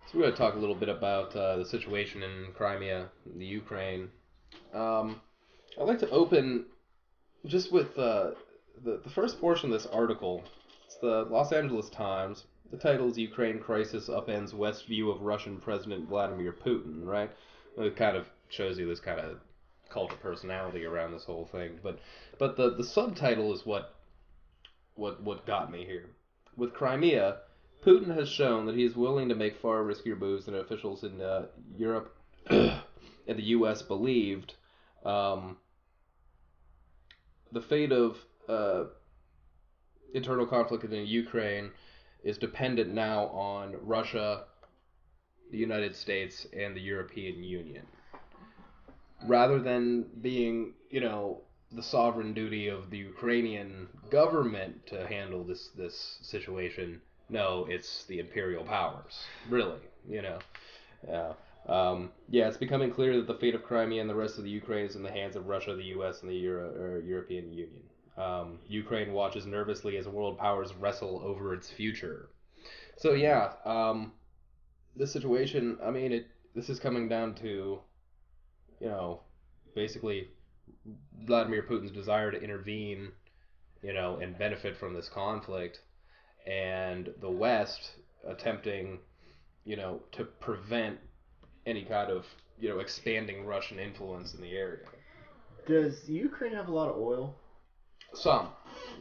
So we're going to talk a little bit about the situation in Crimea, the Ukraine. Um, I'd like to open just with the first portion of this article. It's the Los Angeles Times. The title is Ukraine Crisis Upends West View of Russian President Vladimir Putin, right? It kind of shows you this kind of cult of personality around this whole thing. But the subtitle is what got me here. With Crimea, Putin has shown that he is willing to make far riskier moves than officials in Europe and the U.S. believed. Um, the fate of internal conflict in Ukraine is dependent now on Russia, the United States, and the European Union. Rather than being, the sovereign duty of the Ukrainian government to handle this situation, no, it's the imperial powers. Really, you know. Yeah. Yeah, it's becoming clear that the fate of Crimea and the rest of the Ukraine is in the hands of Russia, the U.S., and the European Union. Ukraine watches nervously as world powers wrestle over its future. So yeah, this situation. I mean, this is coming down to, you know, basically Vladimir Putin's desire to intervene, and benefit from this conflict, and the West attempting, to prevent any kind of, expanding Russian influence in the area. Does Ukraine have a lot of oil? Some,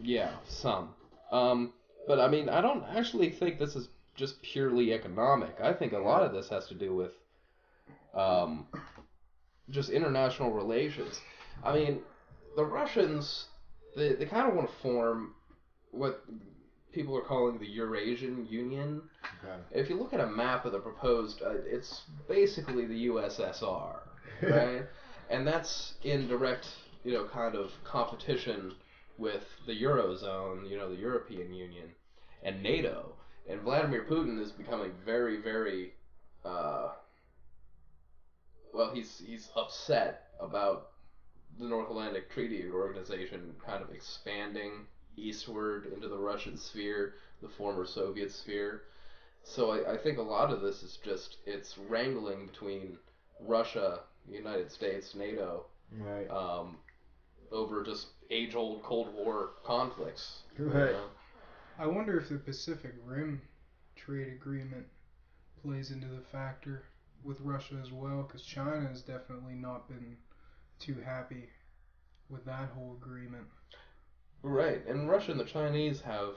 yeah, some. Um, but I mean, I don't actually think this is just purely economic. I think a lot of this has to do with um, just international relations. I mean, the Russians, they kind of want to form what people are calling the Eurasian Union. Okay. If you look at a map of the proposed, it's basically the USSR, right? And that's in direct, kind of competition with the Eurozone, the European Union, and NATO. And Vladimir Putin is becoming very, very, uh, well, he's upset about the North Atlantic Treaty Organization kind of expanding eastward into the Russian sphere, the former Soviet sphere. So I think a lot of this is just it's wrangling between Russia, the United States, NATO, Right. over just age-old Cold War conflicts. Right. I wonder if the Pacific Rim trade agreement plays into the factor with Russia as well, because China has definitely not been too happy with that whole agreement. Right, and Russia and the Chinese have,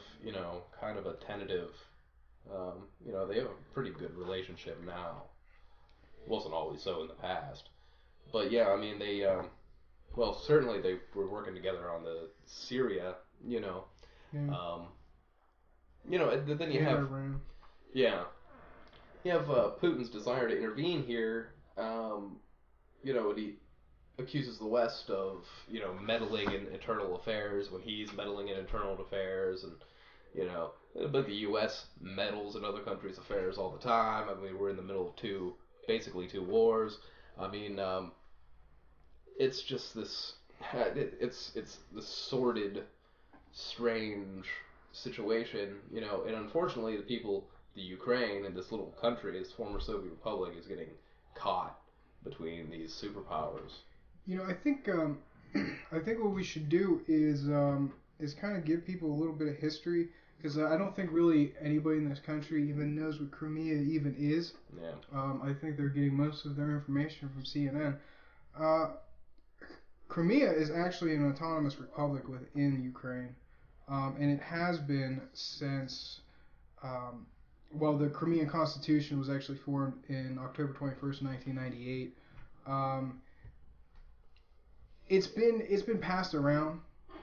kind of a tentative, they have a pretty good relationship now. It wasn't always so in the past. But yeah, I mean, well, certainly they were working together on the Syria, Yeah. um, and then you And have, Iran. yeah, you have Putin's desire to intervene here. And he accuses the West of, meddling in internal affairs when he's meddling in internal affairs, and but the U.S. meddles in other countries' affairs all the time. I mean, we're in the middle of basically two wars. I mean, it's just this, it's this sordid, strange situation, and unfortunately, the Ukraine and this little country, this former Soviet republic, is getting caught between these superpowers. I think I think what we should do is kind of give people a little bit of history, because I don't think really anybody in this country even knows what Crimea even is. Yeah. I think they're getting most of their information from CNN. Uh, Crimea is actually an autonomous republic within Ukraine, and it has been since. Um, well, the Crimean Constitution was actually formed in October 21st, 1998. Um, it's been passed around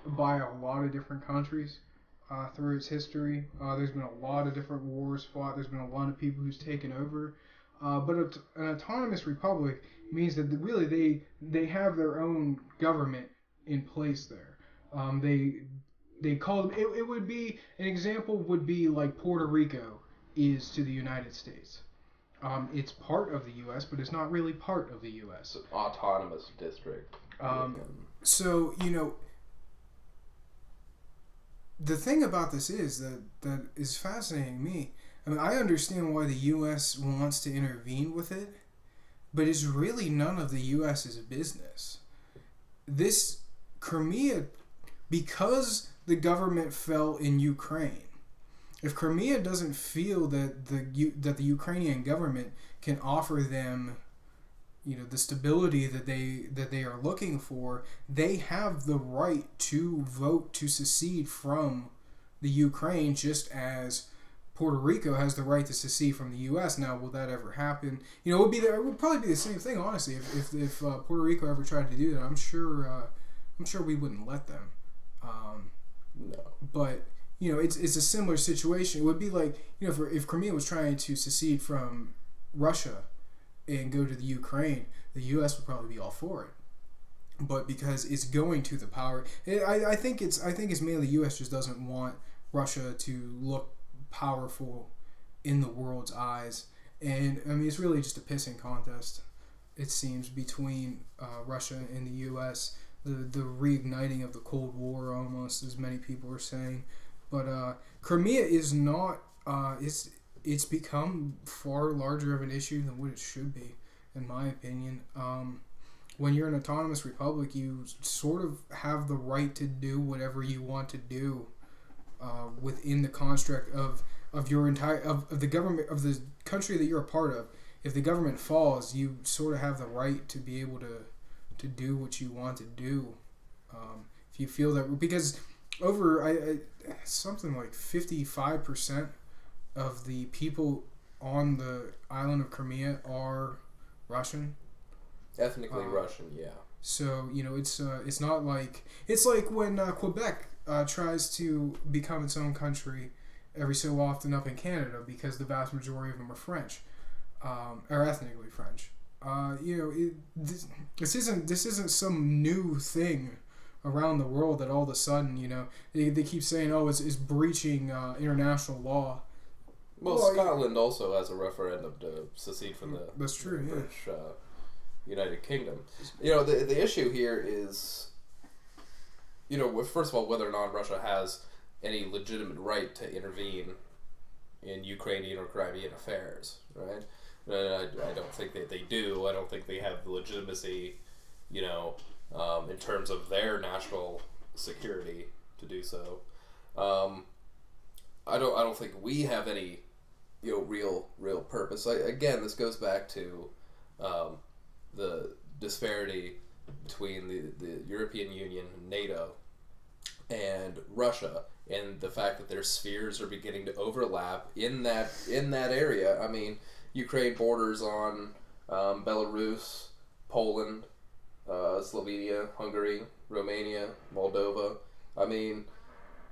by a lot of different countries through its history. There's been a lot of different wars fought. There's been a lot of people who's taken over. But an autonomous republic means that really they have their own government in place there. They call them. It would be an example would be like Puerto Rico is to the United States. It's part of the U.S., but it's not really part of the U.S. It's an autonomous district. So the thing about this is that is fascinating to me. I mean, I understand why the U.S. wants to intervene with it, but it's really none of the U.S.'s business. This Crimea, because the government fell in Ukraine, if Crimea doesn't feel that the Ukrainian government can offer them, the stability that they are looking for, they have the right to vote to secede from the Ukraine, just as Puerto Rico has the right to secede from the U.S. Now, will that ever happen? It would probably be the same thing, honestly. If Puerto Rico ever tried to do that, I'm sure we wouldn't let them. No. But it's a similar situation. It would be like if Crimea was trying to secede from Russia and go to the Ukraine, the U.S. would probably be all for it. But because it's going to the power, I think it's mainly the U.S. just doesn't want Russia to look powerful in the world's eyes, and I mean it's really just a pissing contest. It seems between Russia and the U.S. The reigniting of the Cold War, almost, as many people are saying. But Crimea is not. It's become far larger of an issue than what it should be, in my opinion. When you're an autonomous republic, you sort of have the right to do whatever you want to do within the construct of your entire of the government of the country that you're a part of. If the government falls, you sort of have the right to be able to do what you want to do. If you feel that, because over something like 55% of the people on the island of Crimea are Russian. Ethnically Russian, yeah. So it's not like it's like when Quebec tries to become its own country every so often up in Canada, because the vast majority of them are French, or ethnically French. This isn't some new thing around the world that all of a sudden they keep saying, oh, it's breaching international law. Well, Scotland also has a referendum to secede from the that's true, yeah. British United Kingdom. The issue here is, first of all, whether or not Russia has any legitimate right to intervene in Ukrainian or Crimean affairs, right? I don't think that they do. I don't think they have the legitimacy, in terms of their national security to do so. I don't think we have any, real purpose. Again, this goes back to the disparity between the European Union, NATO, and Russia, and the fact that their spheres are beginning to overlap in that area. I mean, Ukraine borders on Belarus, Poland, Slovenia, Hungary, Romania, Moldova. I mean,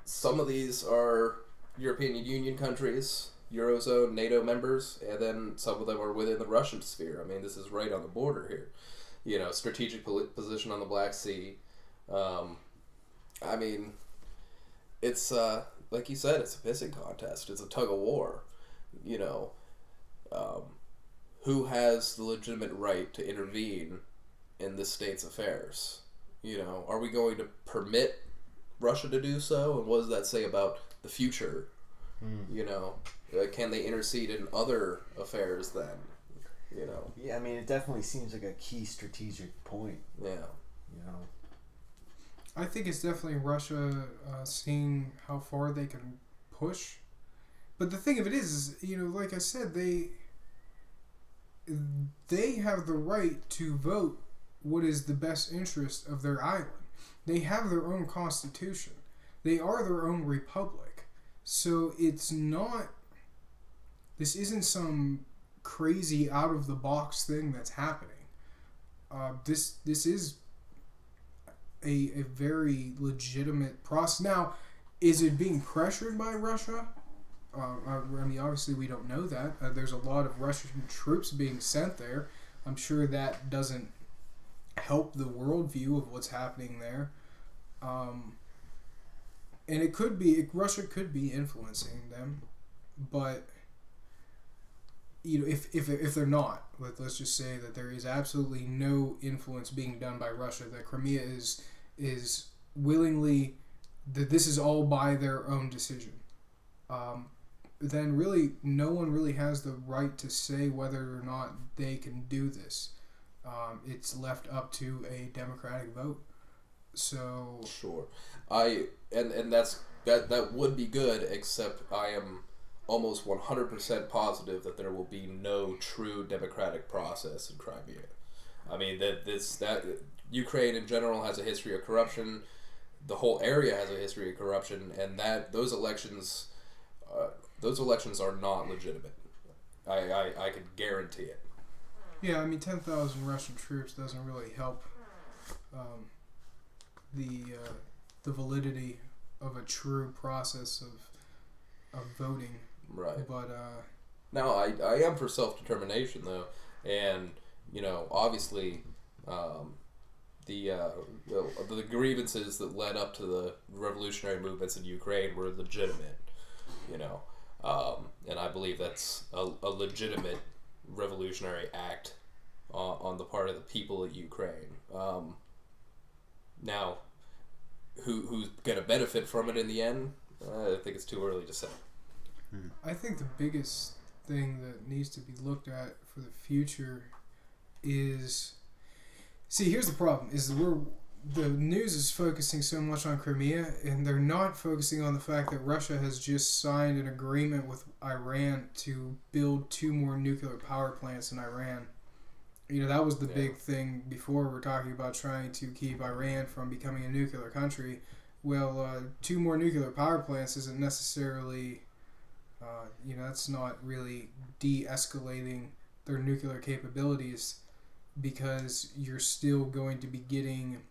some of these are European Union countries, Eurozone, NATO members, and then some of them are within the Russian sphere. I mean, this is right on the border here. Strategic position on the Black Sea. I mean, it's, like you said, it's a pissing contest. It's a tug of war. Who has the legitimate right to intervene in this state's affairs? Are we going to permit Russia to do so? And what does that say about the future? Can they intercede in other affairs then? Yeah, I mean, it definitely seems like a key strategic point. Yeah. I think it's definitely Russia seeing how far they can push. But the thing of it is, like I said, they have the right to vote what is the best interest of their island. They have their own constitution. They are their own republic. So this isn't some crazy out of the box thing that's happening. This is a very legitimate process. Now, is it being pressured by Russia? I mean, obviously we don't know that. There's a lot of Russian troops being sent there. I'm sure that doesn't help the worldview of what's happening there. And it could be, Russia could be influencing them, but if they're not, let's just say that there is absolutely no influence being done by Russia, that Crimea is willingly, that this is all by their own decision. then really no one really has the right to say whether or not they can do this. It's left up to a democratic vote. So Sure, and that would be good, except I am almost 100% positive that there will be no true democratic process in Crimea. I mean that Ukraine in general has a history of corruption. The whole area has a history of corruption, and that those elections are not legitimate. I could guarantee it. yeah, I mean 10,000 Russian troops doesn't really help the validity of a true process of voting. Right. But Now, I am for self-determination, though, and, obviously, the grievances that led up to the revolutionary movements in Ukraine were legitimate, and I believe that's a legitimate revolutionary act on the part of the people of Ukraine. Now, who's going to benefit from it in the end? I think it's too early to say. I think the biggest thing that needs to be looked at for the future is, here's the problem, is the news is focusing so much on Crimea, and they're not focusing on the fact that Russia has just signed an agreement with Iran to build 2 more nuclear power plants in Iran. That was the big thing before. We're talking about trying to keep Iran from becoming a nuclear country. Well, 2 more nuclear power plants isn't necessarily... that's not really de-escalating their nuclear capabilities, because you're still going to be getting...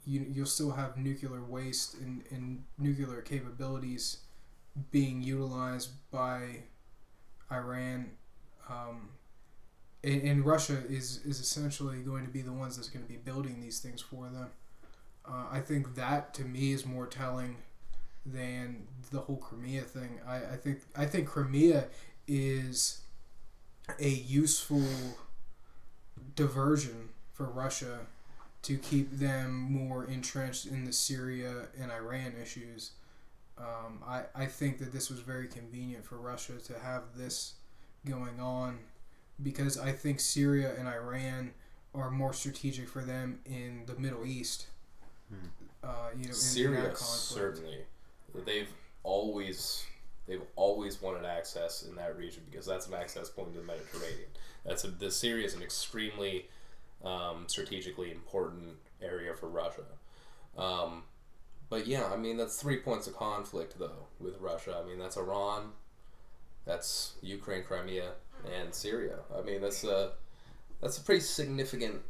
You'll still have nuclear waste and nuclear capabilities being utilized by Iran. And Russia is essentially going to be the ones that's going to be building these things for them. I think that, to me, is more telling than the whole Crimea thing. I think Crimea is a useful diversion for Russia to keep them more entrenched in the Syria and Iran issues. I think that this was very convenient for Russia to have this going on, because I think Syria and Iran are more strategic for them in the Middle East. Syria, in that conflict. certainly. They've always wanted access in that region, because that's an access point to the Mediterranean. The Syria is an extremely strategically important area for Russia. But yeah, I mean, that's 3 points of conflict, though, with Russia. I mean, that's Iran, that's Ukraine, Crimea, and Syria. I mean, that's a pretty significant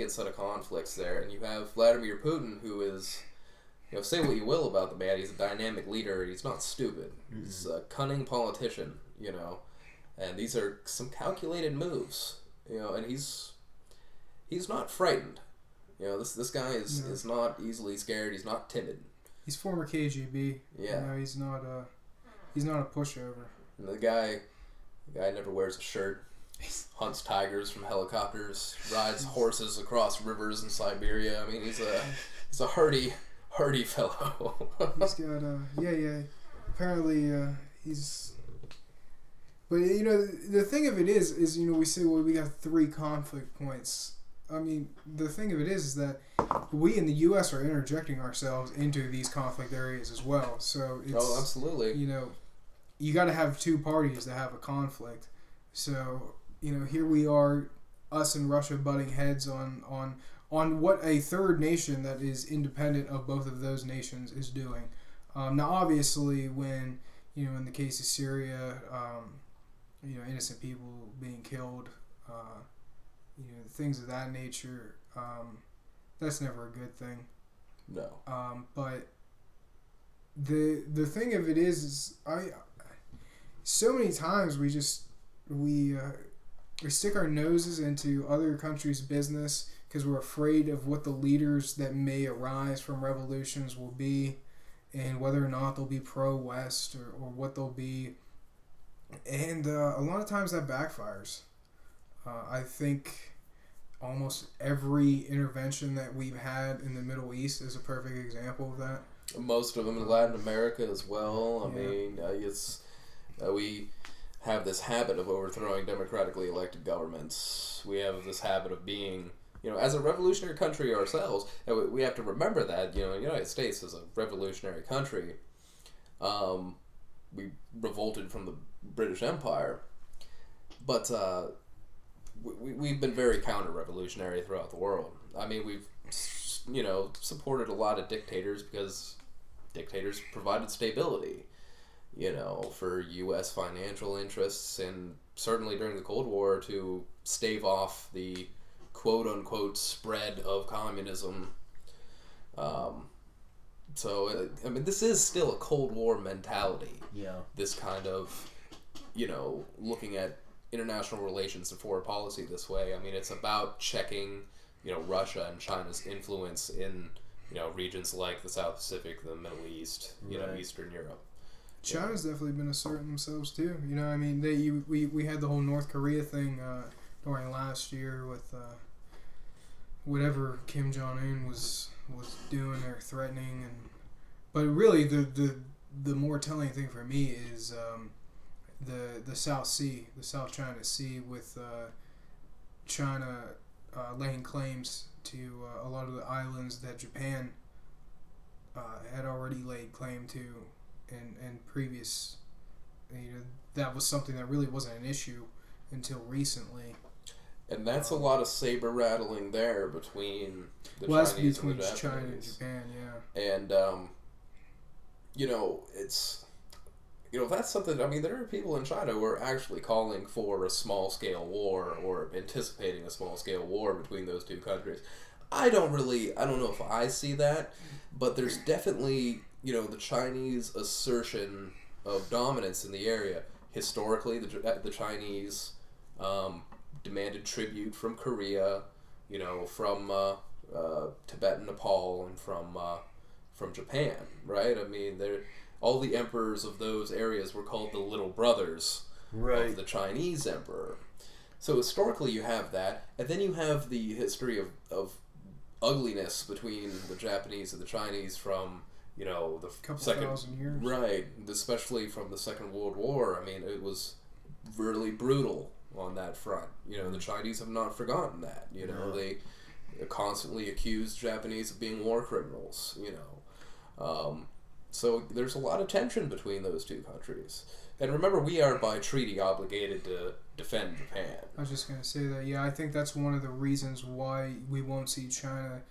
set of conflicts there. And you have Vladimir Putin, who is, say what you will about the man, he's a dynamic leader. He's not stupid. Mm-hmm. He's a cunning politician, and these are some calculated moves, and he's not frightened. This guy is not easily scared. He's not timid. He's former KGB. Yeah. He's not a pushover. And the guy never wears a shirt. Hunts tigers from helicopters. Rides horses across rivers in Siberia. I mean, he's a hardy fellow. He's got apparently he's. But the thing of it is we say, well, we got 3 conflict points. I mean, the thing of it is that we in the U.S. are interjecting ourselves into these conflict areas as well. So it's, absolutely. You got to have 2 parties to have a conflict. So here we are, us and Russia butting heads on what a third nation that is independent of both of those nations is doing. Now, obviously, when in the case of Syria, innocent people being killed. Things of that nature, that's never a good thing. No. But the thing of it is so many times we stick our noses into other countries' business because we're afraid of what the leaders that may arise from revolutions will be, and whether or not they'll be pro-West or what they'll be. And a lot of times that backfires. I think almost every intervention that we've had in the Middle East is a perfect example of that. Most of them in Latin America as well. I Yeah. mean, it's we have this habit of overthrowing democratically elected governments. We have this habit of being, as a revolutionary country ourselves, and we have to remember that, the United States is a revolutionary country. We revolted from the British Empire, but we've been very counter-revolutionary throughout the world. I mean, we've, supported a lot of dictators because dictators provided stability, for U.S. financial interests, and certainly during the Cold War to stave off the quote-unquote spread of communism. So, this is still a Cold War mentality. Yeah. This kind of, looking at international relations and foreign policy this way. I mean, it's about checking, Russia and China's influence in, regions like the South Pacific, the Middle East, Right. Eastern Europe. China's definitely been asserting themselves too. I mean, we had the whole North Korea thing during last year with whatever Kim Jong Un was doing or threatening, but really the more telling thing for me is the South Sea, the South China Sea, with China laying claims to a lot of the islands that Japan had already laid claim to in previous. That was something that really wasn't an issue until recently. And that's a lot of saber rattling there between the That's Chinese between and the China and Japanese. Japan, yeah. And it's that's something. I mean, there are people in China who are actually calling for a small scale war or anticipating a small scale war between those two countries. I don't know if I see that, but there's definitely the Chinese assertion of dominance in the area. Historically, the Chinese demanded tribute from Korea, from Tibet and Nepal, and from Japan, right? I mean, all the emperors of those areas were called the little brothers of the Chinese emperor. So historically, you have that, and then you have the history of ugliness between the Japanese and the Chinese from the Couple second thousand years. right, especially from the Second World War. I mean, it was really brutal on that front. The Chinese have not forgotten that. No. They constantly accused Japanese of being war criminals. So there's a lot of tension between those two countries. And remember, we are by treaty obligated to defend Japan. I was just going to say that, yeah, I think that's one of the reasons why we won't see China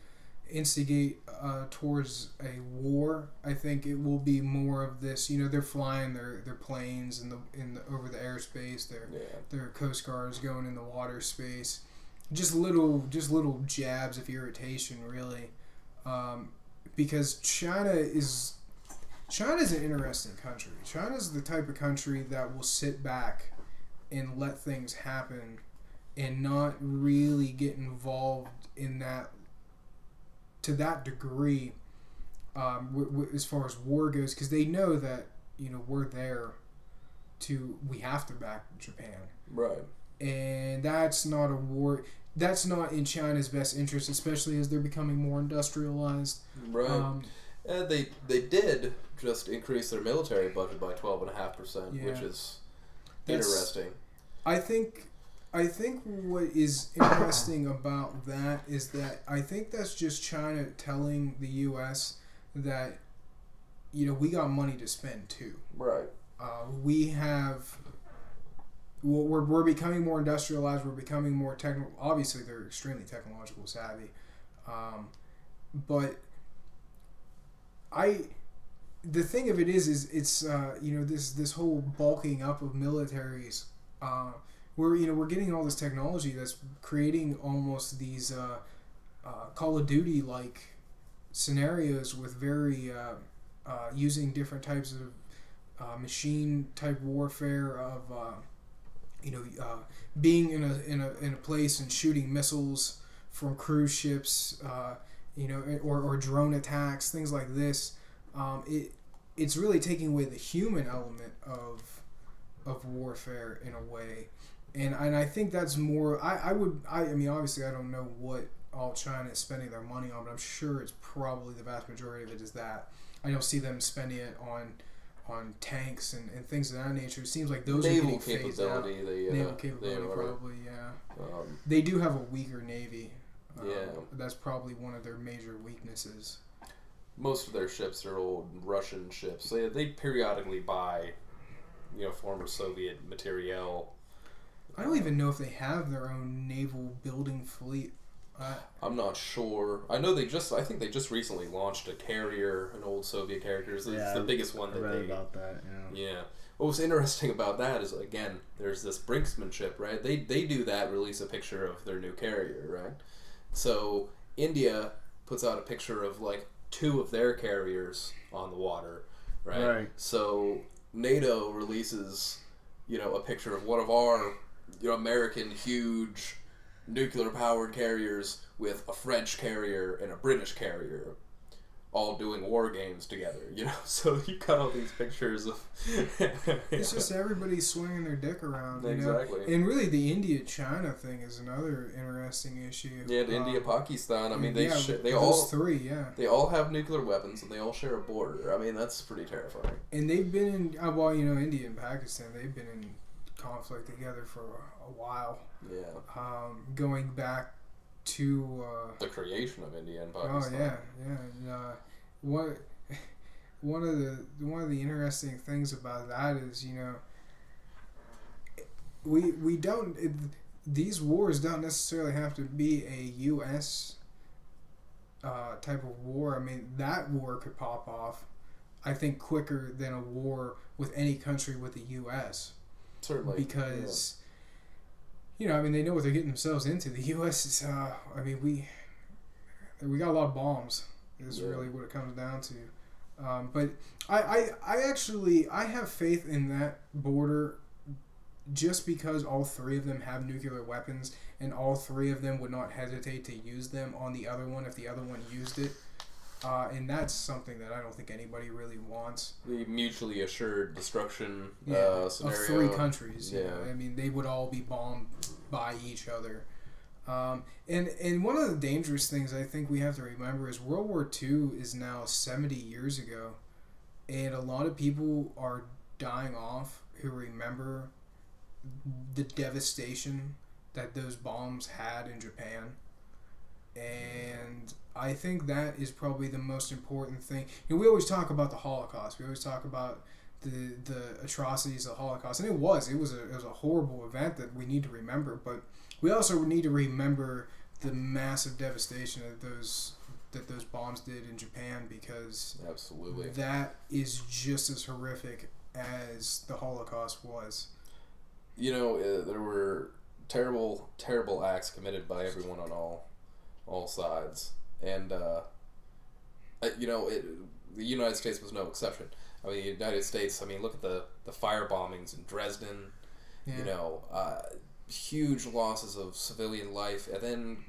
instigate towards a war. I think it will be more of this, they're flying their planes in the over the airspace, their coast guards going in the water space. Just little jabs of irritation, really. Because China's an interesting country. China's the type of country that will sit back and let things happen and not really get involved in that to that degree as far as war goes, because they know that we're there we have to back Japan, Right. and that's not a war. That's not in China's best interest, especially as they're becoming more industrialized. Right. They did just increase their military budget by 12.5%, Yeah. which is That's- interesting. I think what is interesting about that is that I think that's just China telling the U.S. that we got money to spend too. Right. We're becoming more industrialized. We're becoming more technical. Obviously, they're extremely technological savvy, but the thing of it is it's this whole bulking up of militaries. We're getting all this technology that's creating almost these Call of Duty like scenarios with very using different types of machine type warfare of being in a place and shooting missiles from cruise ships, or drone attacks, things like this. It's really taking away the human element of warfare in a way, and I think that's more. I mean, obviously I don't know what all China is spending their money on, but I'm sure it's probably the vast majority of it is that. I don't see them spending it on tanks and things of that nature. It seems like those naval are getting phased out. Naval capability, probably, yeah. They do have a weaker navy. That's probably one of their major weaknesses. Most of their ships are old Russian ships. They periodically buy, former Soviet materiel. I don't even know if they have their own naval building fleet. I'm not sure. I think they just recently launched a carrier, an old Soviet carrier. It's the biggest one that read about that. Yeah. What was interesting about that is, again, there's this brinksmanship, right? They do that, release a picture of their new carrier, right? So India puts out a picture of like 2 of their carriers on the water, right? So NATO releases, a picture of one of our, American huge nuclear-powered carriers with a French carrier and a British carrier, all doing war games together. So you got all these pictures of. It's just everybody swinging their dick around. Exactly. And really, the India-China thing is another interesting issue. Yeah, India, Pakistan. I mean, they those all 3. Yeah. They all have nuclear weapons and they all share a border. I mean, that's pretty terrifying. And they've been in India and Pakistan. They've been in conflict together for a while. Yeah. Going back to the creation of India and Pakistan. Oh yeah. And, one of the interesting things about that is we don't these wars don't necessarily have to be a U.S. Type of war. I mean, that war could pop off, I think, quicker than a war with any country with the U.S. Certainly. Because, they know what they're getting themselves into. The U.S. is, we got a lot of bombs, is really what it comes down to. But I have faith in that border just because all 3 of them have nuclear weapons and all 3 of them would not hesitate to use them on the other one if the other one used it. And that's something that I don't think anybody really wants. The mutually assured destruction scenario. Of 3 countries. Yeah. I mean, they would all be bombed by each other. And one of the dangerous things I think we have to remember is World War II is now 70 years ago. And a lot of people are dying off who remember the devastation that those bombs had in Japan. And I think that is probably the most important thing. We always talk about the Holocaust. We always talk about the atrocities of the Holocaust, and it was a horrible event that we need to remember. But we also need to remember the massive devastation that those bombs did in Japan, because absolutely that is just as horrific as the Holocaust was. There were terrible, terrible acts committed by everyone on all sides, and the United States was no exception. I mean, the United States. I mean, look at the fire bombings in Dresden. Yeah. Huge losses of civilian life, and then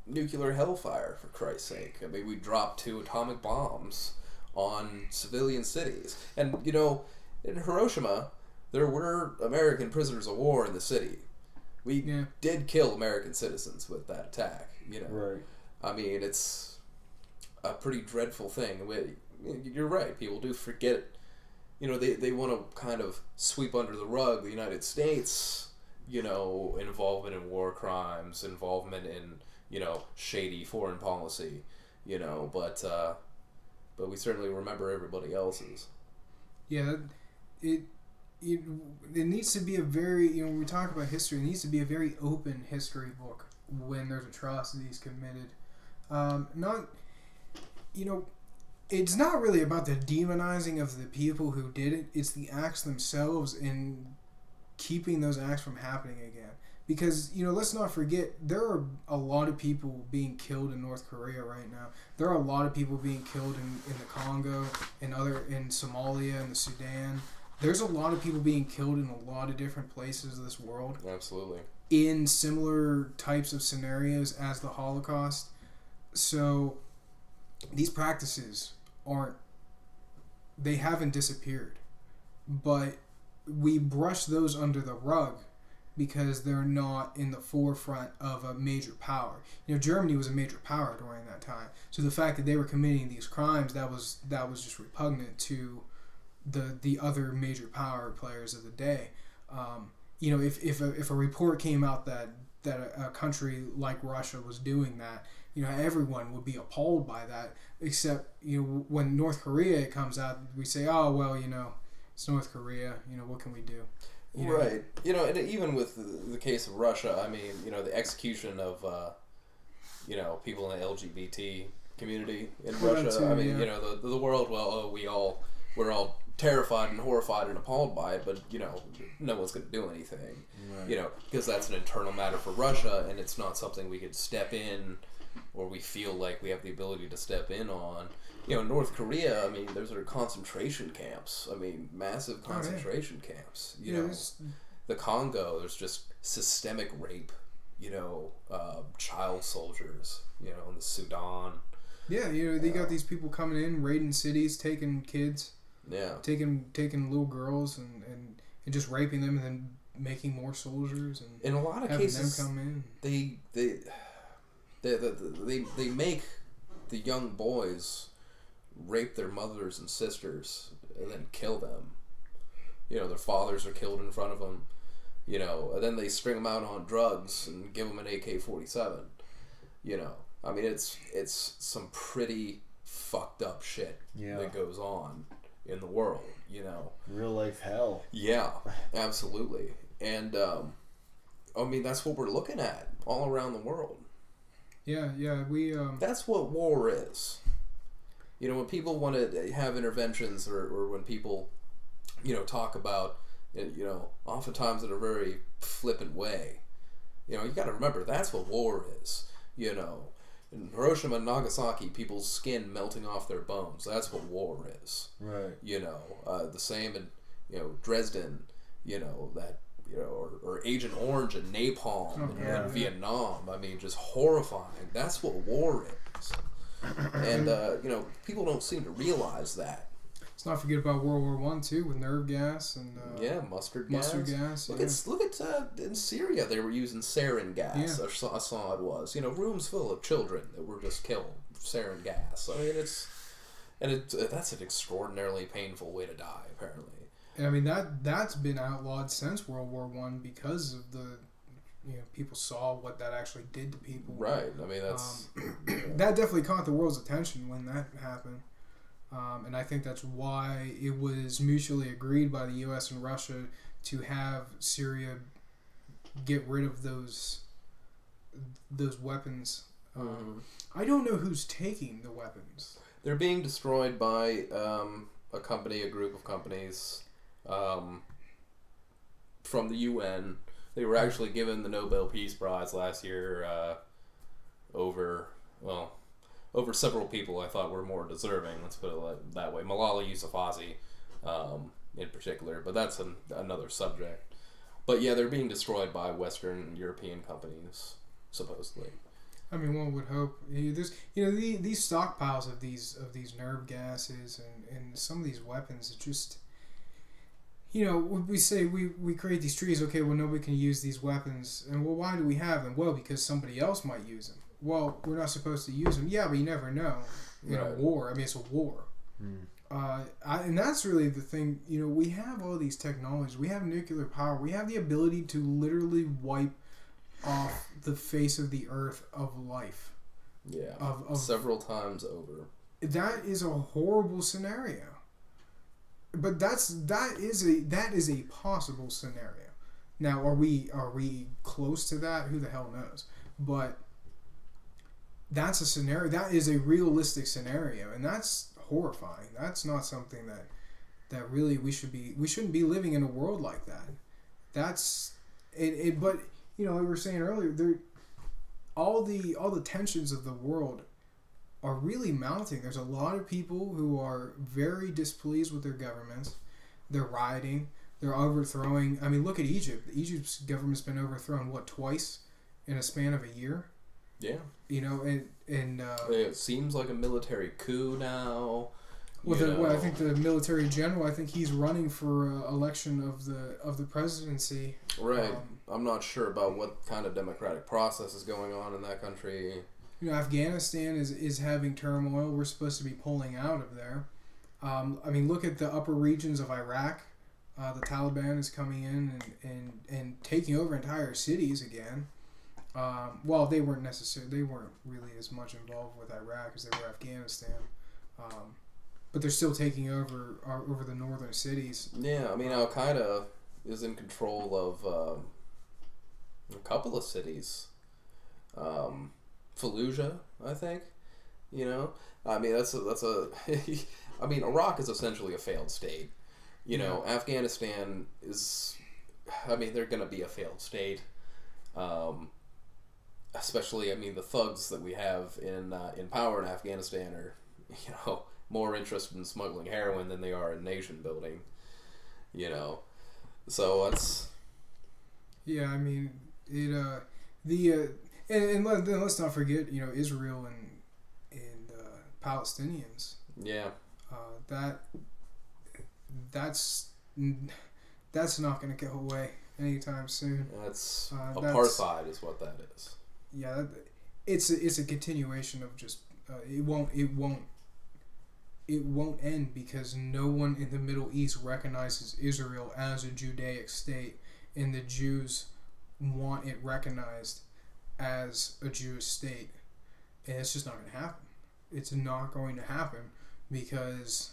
nuclear hellfire, for Christ's sake. I mean, we dropped 2 atomic bombs on civilian cities, and in Hiroshima, there were American prisoners of war in the city. We did kill American citizens with that attack. Right. I mean, it's a pretty dreadful thing. You're right. People do forget. They want to kind of sweep under the rug the United States. Involvement in war crimes, involvement in shady foreign policy. But we certainly remember everybody else's. Yeah, it needs to be a very, when we talk about history, it needs to be a very open history book when there's atrocities committed. It's not really about the demonizing of the people who did it. It's the acts themselves and keeping those acts from happening again. Because, let's not forget, there are a lot of people being killed in North Korea right now. There are a lot of people being killed in the Congo, in Somalia, in the Sudan. There's a lot of people being killed in a lot of different places of this world. Absolutely. In similar types of scenarios as the Holocaust. So these practices they haven't disappeared. But we brush those under the rug because they're not in the forefront of a major power. Germany was a major power during that time. So the fact that they were committing these crimes, that was just repugnant to the other major power players of the day. If a report came out that a country like Russia was doing that, everyone would be appalled by that. Except when North Korea comes out, we say, oh well, it's North Korea. What can we do? Right. And even with the case of Russia, I mean, the execution of people in the LGBT community in Russia. Too, I mean, the world. Well, we're all terrified and horrified and appalled by it, but no one's going to do anything. Right. Because that's an internal matter for Russia, and it's not something we could step in, or we feel like we have the ability to step in on. North Korea, I mean, those are concentration camps. I mean, massive concentration camps. The Congo, there's just systemic rape. Child soldiers. In the Sudan. Yeah, they got these people coming in, raiding cities, taking kids. Yeah. Taking little girls and just raping them, and then making more soldiers, and in a lot of cases them come in. They make the young boys rape their mothers and sisters and then kill them. Their fathers are killed in front of them. And then they string them out on drugs and give them an AK-47. I mean, it's some pretty fucked up shit that goes on in the world. Real life hell. Yeah, absolutely. And I mean, that's what we're looking at all around the world. Yeah, we. That's what war is. When people want to have interventions, or when people, talk about, oftentimes in a very flippant way, you got to remember that's what war is. In Hiroshima and Nagasaki, people's skin melting off their bones. That's what war is. Right. The same in Dresden. That. Or Agent Orange and napalm in Vietnam. I mean, just horrifying. That's what war is. And people don't seem to realize that. Let's not forget about World War I too, with nerve gas and mustard gas. Look at in Syria they were using sarin gas. Yeah. Assad was rooms full of children that were just killed. Sarin gas. I mean, that's an extraordinarily painful way to die. Apparently. I mean that's been outlawed since World War I because of the people saw what that actually did to people. Right. I mean that's that definitely caught the world's attention when that happened, and I think that's why it was mutually agreed by the U.S. and Russia to have Syria get rid of those weapons. I don't know who's taking the weapons. They're being destroyed by a group of companies. From the UN. They were actually given the Nobel Peace Prize last year over several people I thought were more deserving, let's put it that way. Malala Yousafzai in particular, but that's another subject. But yeah, they're being destroyed by Western European companies, supposedly. I mean, one would hope. There's these stockpiles of these nerve gases and some of these weapons. It just we say we create these trees. Okay, well nobody can use these weapons, and well, why do we have them? Well, because somebody else might use them. Well, we're not supposed to use them. Yeah, but you never know. In a war, I mean, it's a war. And that's really the thing. We have all these technologies. We have nuclear power. We have the ability to literally wipe off the face of the earth of life. Yeah, of several times over. That is a horrible scenario. But that is a possible scenario. Now, are we close to that? Who the hell knows? But that's a scenario. That is a realistic scenario, and that's horrifying. That's not something that really we shouldn't be living in a world like that. That's it. But like we were saying earlier, all the tensions of the world are really mounting. There's a lot of people who are very displeased with their governments. They're rioting. They're overthrowing. I mean, look at Egypt. Egypt's government's been overthrown twice in a span of a year. Yeah. And it seems like a military coup now. Well, I think the military general. I think he's running for election of the presidency. Right. I'm not sure about what kind of democratic process is going on in that country. Afghanistan is having turmoil. We're supposed to be pulling out of there. I mean, look at the upper regions of Iraq. The Taliban is coming in and taking over entire cities again. Well, they weren't really as much involved with Iraq as they were Afghanistan. But they're still taking over the northern cities. Yeah, I mean, Al Qaeda is in control of a couple of cities. Fallujah, I think. I mean, that's a. I mean, Iraq is essentially a failed state. Afghanistan is. I mean, they're going to be a failed state. Especially, I mean, the thugs that we have in power in Afghanistan are, more interested in smuggling heroin than they are in nation building. So that's. Yeah, I mean, and let's not forget, Israel and Palestinians. Yeah. That's not going to go away anytime soon. That's apartheid is what that is. Yeah, it's a continuation of just it won't end because no one in the Middle East recognizes Israel as a Judaic state, and the Jews want it recognized as a Jewish state, and it's just not going to happen. It's not going to happen because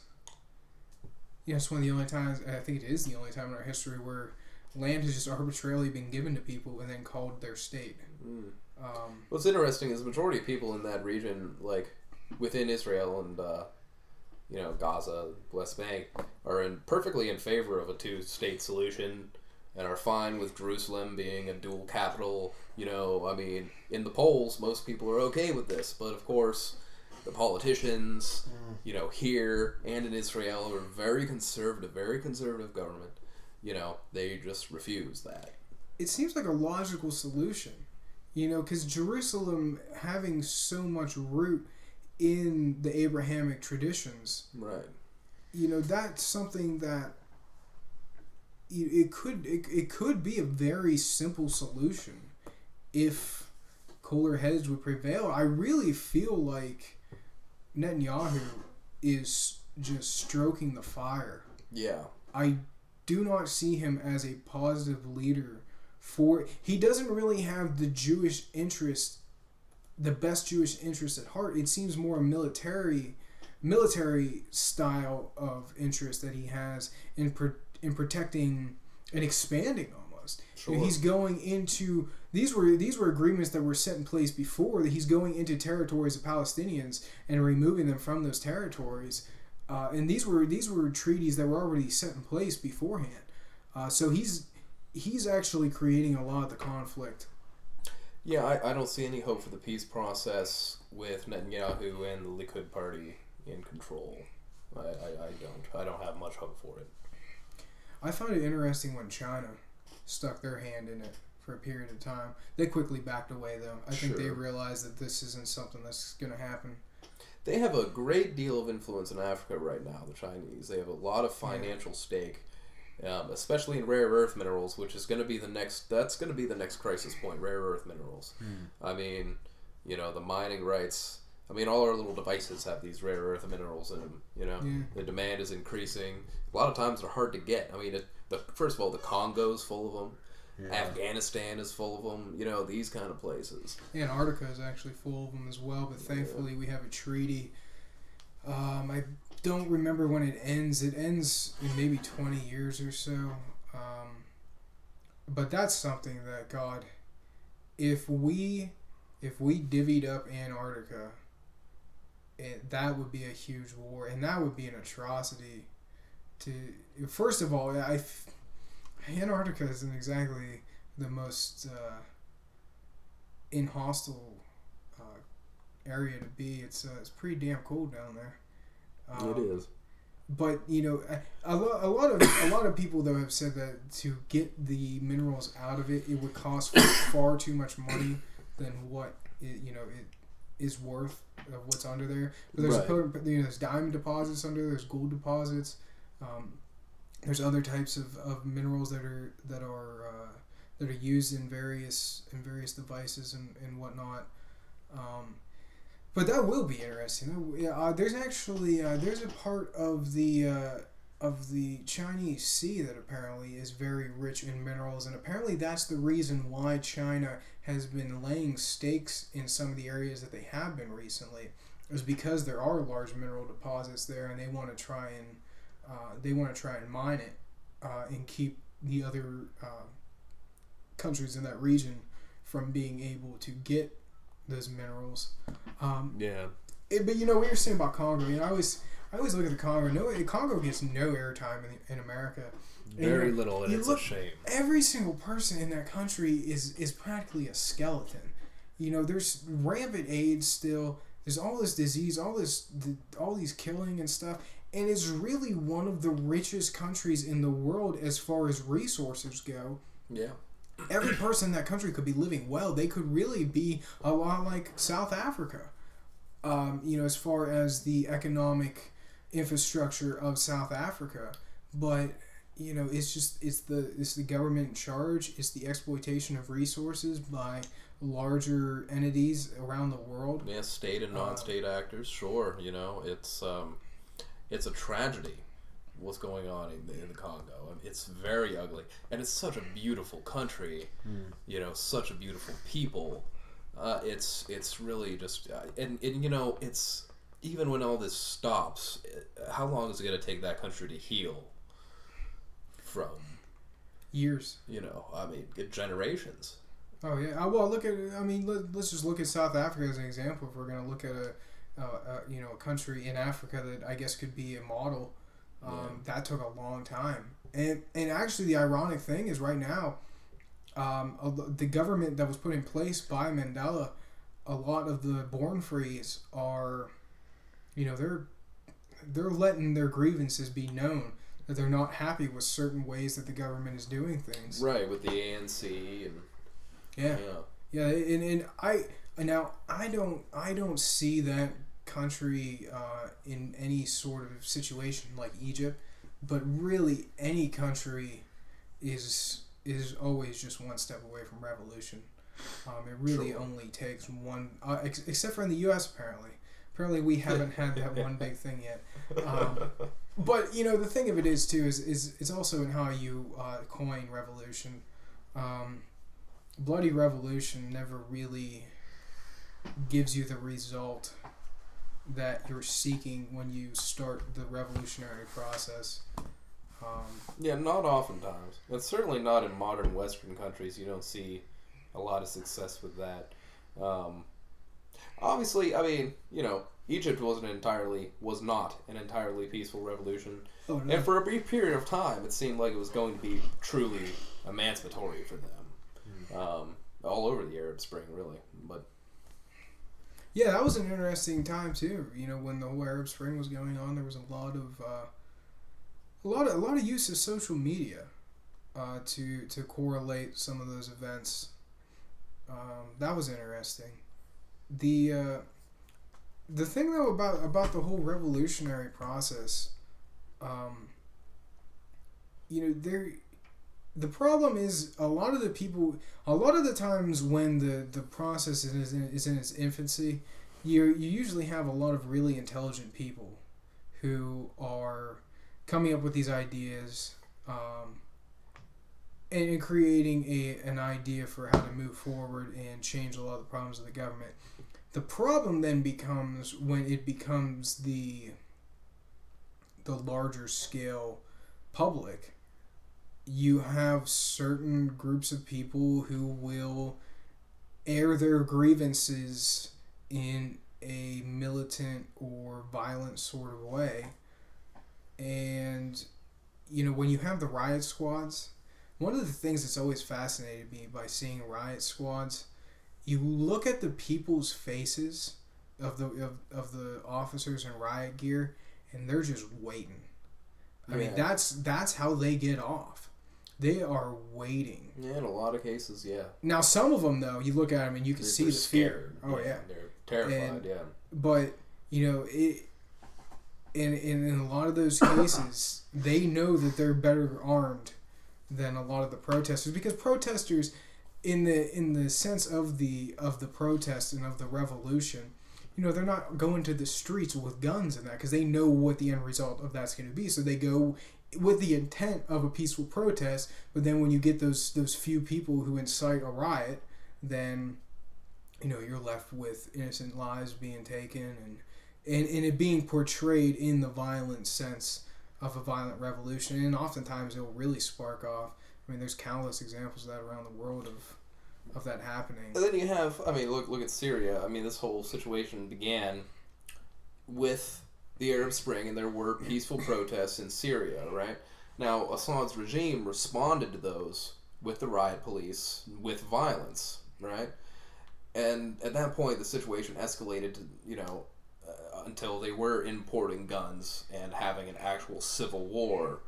it's one of the only times, I think it is the only time in our history where land has just arbitrarily been given to people and then called their state. What's interesting is the majority of people in that region, like within Israel and Gaza, West Bank, are perfectly in favor of a two-state solution and are fine with Jerusalem being a dual capital. I mean, in the polls, most people are okay with this, but of course, the politicians, here and in Israel are very conservative government. They just refuse that. It seems like a logical solution, because Jerusalem having so much root in the Abrahamic traditions, right? That's something that it could be a very simple solution if cooler heads would prevail. I really feel like Netanyahu is just stroking the fire. Yeah. I do not see him as a positive leader he doesn't really have the Jewish interest, the best Jewish interest at heart. It seems more a military style of interest that he has in protecting and expanding almost. Sure. He's going into these were agreements that were set in place before, that he's going into territories of Palestinians and removing them from those territories. And these were treaties that were already set in place beforehand. So he's actually creating a lot of the conflict. Yeah, I don't see any hope for the peace process with Netanyahu and the Likud party in control. I don't have much hope for it. I found it interesting when China stuck their hand in it for a period of time. They quickly backed away, though. I think they realized that this isn't something that's going to happen. They have a great deal of influence in Africa right now, the Chinese. They have a lot of financial stake, especially in rare earth minerals, which is going to be the next crisis point, rare earth minerals. I mean, the mining rights. I mean, all our little devices have these rare earth minerals in them, The demand is increasing. A lot of times they're hard to get. I mean, first of all, the Congo's full of them. Yeah. Afghanistan is full of them. These kind of places. Antarctica is actually full of them as well, but thankfully we have a treaty. I don't remember when it ends. It ends in maybe 20 years or so. But that's something that, God, if we divvied up Antarctica, that would be a huge war, and that would be an atrocity. First of all, Antarctica isn't exactly the most inhostile area to be. It's pretty damn cold down there. It is. But a lot of people though have said that to get the minerals out of it, it would cost far too much money than what it is worth. of what's under there. But there's there's diamond deposits under there. There's gold deposits. There's other types of minerals that are used in various devices and whatnot. But that will be interesting. There's actually there's a part of the Chinese Sea that apparently is very rich in minerals, and apparently that's the reason why China has been laying stakes in some of the areas that they have been recently, is because there are large mineral deposits there, and they want to try and mine it and keep the other countries in that region from being able to get those minerals. But what you're saying about Congo, I always look at the Congo. Congo gets no airtime in America. Very little, and it's a shame. Every single person in that country is practically a skeleton. There's rampant AIDS still. There's all this disease, all these killing and stuff, and it's really one of the richest countries in the world as far as resources go. Yeah. Every person in that country could be living well. They could really be a lot like South Africa. As far as the economic infrastructure of South Africa, but it's the government in charge. It's the exploitation of resources by larger entities around the world. Yeah, state and non-state actors. Sure, it's a tragedy what's going on in the Congo. It's very ugly, and it's such a beautiful country. Such a beautiful people. It's really just and it's. Even when all this stops, how long is it going to take that country to heal from? Years. Generations. Oh yeah. Well, let's just look at South Africa as an example. If we're going to look at a country in Africa that I guess could be a model, that took a long time. And actually, the ironic thing is right now, the government that was put in place by Mandela, a lot of the born frees are. They're letting their grievances be known, that they're not happy with certain ways that the government is doing things. Right, with the ANC and and I don't see that country in any sort of situation like Egypt, but really any country is always just one step away from revolution. It really only takes one, except for in the U.S. apparently. Apparently, we haven't had that one big thing yet. But the thing of it is too is it's also in how you coin revolution. Bloody revolution never really gives you the result that you're seeking when you start the revolutionary process. Not oftentimes. It's certainly not in modern Western countries. You don't see a lot of success with that. Obviously, Egypt was not an entirely peaceful revolution. Oh, no. And for a brief period of time, it seemed like it was going to be truly emancipatory for them. All over the Arab Spring, really. But yeah, that was an interesting time too. When the whole Arab Spring was going on, there was a lot of use of social media to correlate some of those events. That was interesting. The thing though about the whole revolutionary process, the problem is a lot of the times when the process is in its infancy, you usually have a lot of really intelligent people who are coming up with these ideas and creating an idea for how to move forward and change a lot of the problems of the government. The problem then becomes when it becomes the larger scale public. You have certain groups of people who will air their grievances in a militant or violent sort of way. And, when you have the riot squads, one of the things that's always fascinated me by seeing riot squads, you look at the people's faces of the officers in riot gear, and they're just waiting. I mean, that's how they get off. they are waiting. Yeah, in a lot of cases, yeah. Now, some of them, though, you look at them and you can see the fear. Oh, yeah. They're terrified, yeah. But, in a lot of those cases, they know that they're better armed than a lot of the protesters, because protesters, in the sense of the protest and of the revolution, they're not going to the streets with guns and that, because they know what the end result of that's going to be. So they go with the intent of a peaceful protest, but then when you get those few people who incite a riot, then you're left with innocent lives being taken and it being portrayed in the violent sense of a violent revolution. And oftentimes it'll really spark off. I mean, there's countless examples of that around the world of that happening. And then you have, look at Syria. I mean, this whole situation began with the Arab Spring, and there were peaceful protests in Syria, right? Now, Assad's regime responded to those with the riot police, with violence, right? And at that point, the situation escalated to, until they were importing guns and having an actual civil war,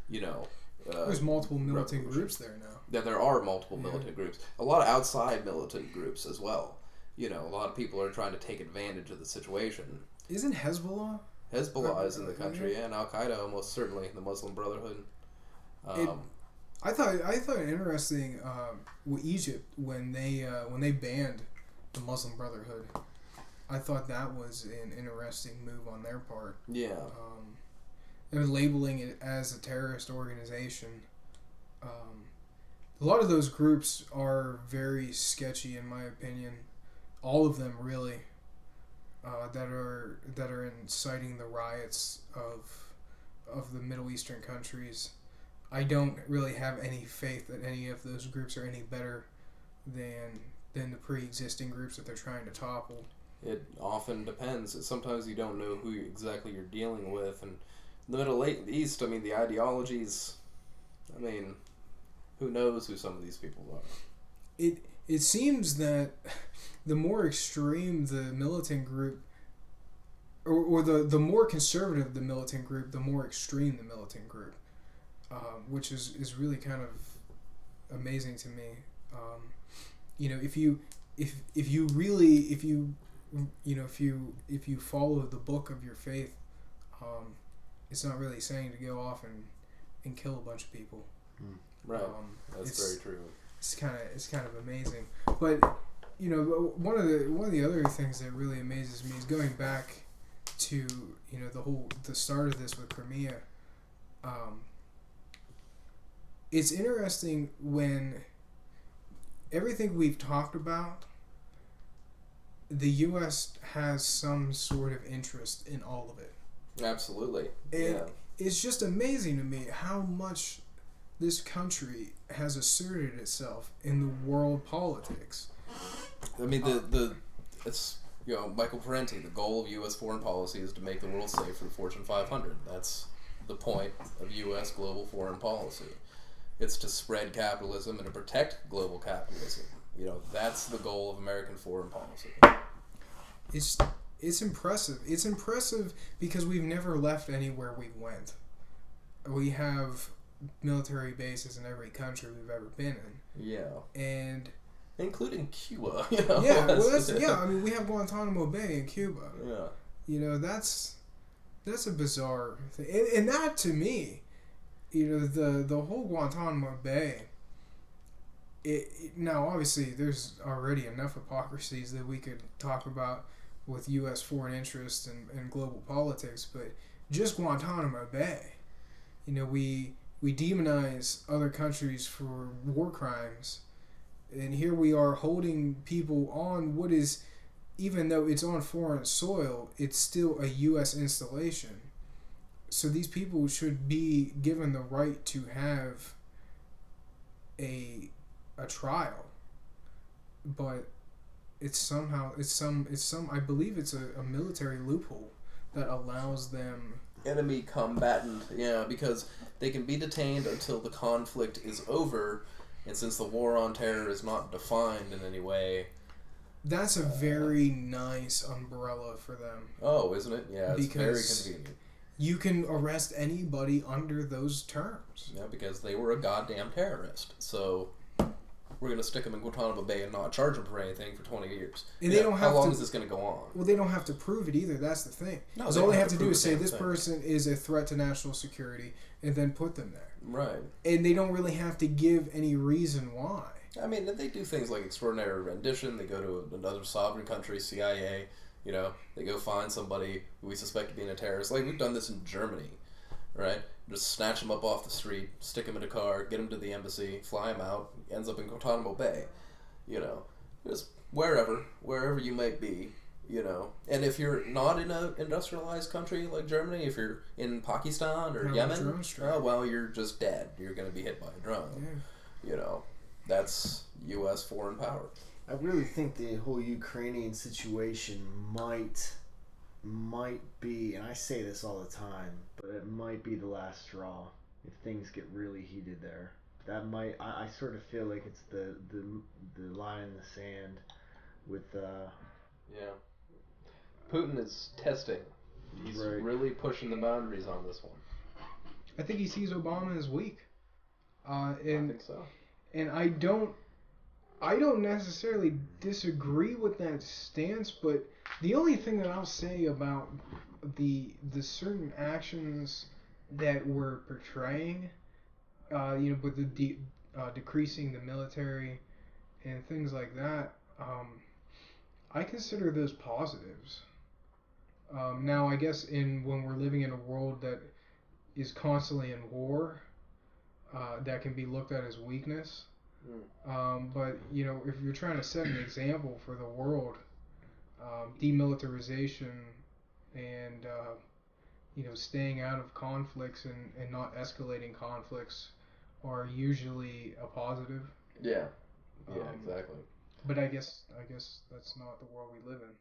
There's multiple militant groups there now. Yeah, there are multiple militant groups. A lot of outside militant groups as well. A lot of people are trying to take advantage of the situation. Isn't Hezbollah? Hezbollah is in the country, and Al Qaeda most certainly, the Muslim Brotherhood. I thought it interesting with Egypt when they banned the Muslim Brotherhood. I thought that was an interesting move on their part. Yeah. They're labeling it as a terrorist organization. A lot of those groups are very sketchy, in my opinion. All of them, really, that are inciting the riots of the Middle Eastern countries. I don't really have any faith that any of those groups are any better than the pre-existing groups that they're trying to topple. It often depends. Sometimes you don't know who exactly you're dealing with, and in the Middle East, the ideologies, who knows who some of these people are? It seems that the more extreme the militant group, or the more conservative the militant group, the more extreme the militant group, which is really kind of amazing to me. If you follow the book of your faith, it's not really saying to go off and kill a bunch of people. Right. That's very true. It's kind of amazing. But one of the other things that really amazes me is going back to the start of this with Crimea. It's interesting when everything we've talked about, the U.S. has some sort of interest in all of it. Absolutely. And it's just amazing to me how much this country has asserted itself in the world politics. It's Michael Parenti. The goal of U.S. foreign policy is to make the world safe for the Fortune 500. That's the point of U.S. global foreign policy. It's to spread capitalism and to protect global capitalism. That's the goal of American foreign policy. It's impressive. It's impressive because we've never left anywhere we went. We have military bases in every country we've ever been in. Yeah. And including Cuba. Yeah, well we have Guantanamo Bay in Cuba. Yeah. That's a bizarre thing. And that, to me, the whole Guantanamo Bay, now obviously there's already enough hypocrisies that we could talk about with U.S. foreign interests and global politics, but just Guantanamo Bay, we demonize other countries for war crimes, and here we are holding people on what is, even though it's on foreign soil, it's still a U.S. installation. So these people should be given the right to have a trial, but I believe it's a military loophole that allows them enemy combatant, because they can be detained until the conflict is over, and since the war on terror is not defined in any way, that's a very nice umbrella for them. Oh, isn't it? Yeah, it's very convenient. you can arrest anybody under those terms. Yeah, because they were a goddamn terrorist. So we're going to stick them in Guantanamo Bay and not charge them for anything for 20 years. And they don't have How long to, is this going to go on? Well, they don't have to prove it either. That's the thing. No, Because all they have to do is say this person is a threat to national security and then put them there. Right. And they don't really have to give any reason why. I mean, they do things like extraordinary rendition. They go to another sovereign country, CIA. They go find somebody who we suspect of being a terrorist. Like, we've done this in Germany, right? Just snatch them up off the street, stick them in a car, get them to the embassy, fly them out, ends up in Guantanamo Bay. Just wherever you might be, And if you're not in an industrialized country like Germany, if you're in Pakistan or Yemen, well, you're just dead. You're going to be hit by a drone. Yeah. That's U.S. foreign power. I really think the whole Ukrainian situation might be, and I say this all the time, but it might be the last straw if things get really heated there. That might, I sort of feel like it's the line in the sand with Yeah. Putin is testing. He's really pushing the boundaries on this one. I think he sees Obama as weak. I think so. And I don't necessarily disagree with that stance, but the only thing that I'll say about the certain actions that we're portraying, with the decreasing the military and things like that, I consider those positives. Now, I guess when we're living in a world that is constantly in war, that can be looked at as weakness. But if you're trying to set an example for the world, demilitarization and staying out of conflicts and not escalating conflicts are usually a positive. Yeah. Yeah, exactly. But I guess that's not the world we live in.